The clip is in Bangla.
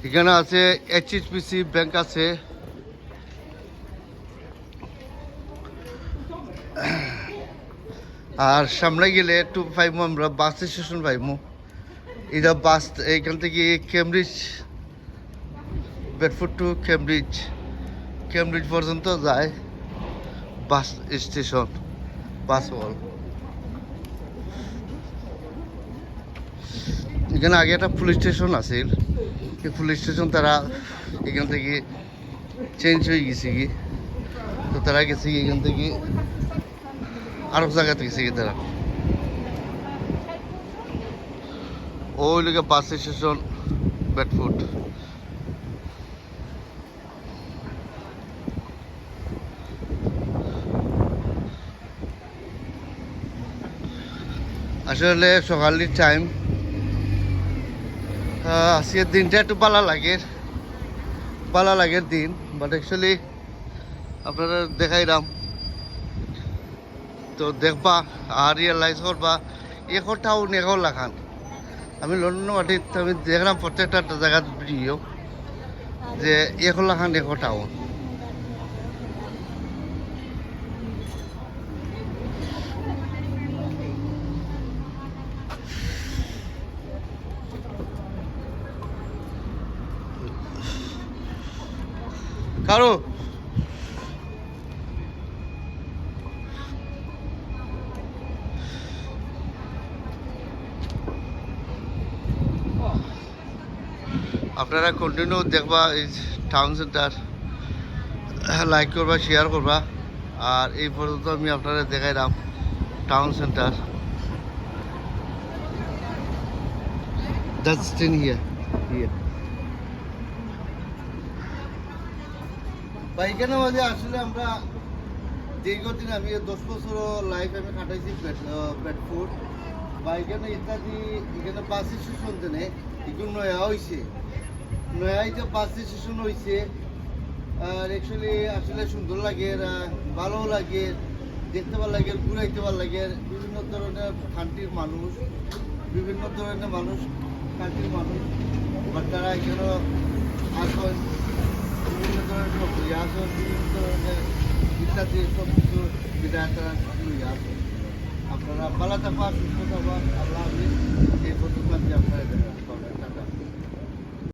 এখানে আছে এইচএসবিসি ব্যাংক আছে, আর সামনে গেলে একটু পাইমু আমরা বাস স্টেশন পাইমু। এটা বাস এইখান থেকে Cambridge, Bedford to Cambridge, Cambridge পর্যন্ত যায় বাস স্টেশন, বাস হল। এখানে আগে একটা পুলিশ স্টেশন আছে, এই পুলিশ স্টেশন তারা এখান থেকে চেঞ্জ হয়ে গেছে কি, তো তারা গেছে কি এখান থেকে আরো জায়গাতে গেছে কি তারা। ওই লোকে বাস স্টেশন বেডফোর্ড। আসলে সকালের টাইম, আজকের দিনটা একটু পালা লাগের দিন, বাট অ্যাকচুয়ালি আপনারা দেখাইলাম তো দেখবা আর রিয়েলাইজ করবা এখন টাউন এখন লাখান। আমি লন্ডন মাটিত আমি দেখলাম প্রত্যেকটা জায়গার ভিডিও যে এখন লাখান এখন টাউন। কারো আপনারা কন্টিনিউ দেখবা এই টাউন সেন্টার, লাইক করবা, শেয়ার করবা। আর এই পর্যন্ত আমি আপনারা দেখাইলাম town centre. That's in here. বা এখানে মাঝে আসলে আমরা দীর্ঘদিন আমি 10 বছর লাইফ আমি কাটাইছি বেডফোর্ড বা এখানে ইত্যাদি। এখানে বাস স্টেশন দেনে এগুলো নয়া হয়েছে, নয়াইতে বাস স্টেশন হয়েছে। আর অ্যাকচুয়ালি আসলে সুন্দর লাগে, ভালো লাগে, দেখতে ভালো লাগে, ঘুরাইতে ভালো লাগে। বিভিন্ন ধরনের কান্ট্রির মানুষ, কান্ট্রির মানুষ বাট তারা এখানে আসেন, বিভিন্ন ধরনের সবজি আসেন, বিভিন্ন ধরনের ইত্যাদি সব কিছু যেটা তারা আসেন। আপনারা ভালো থাকবা, সুস্থ থাকবা। আল্লাহ হাফিজ। এই পর্যন্ত আপনারা দেখা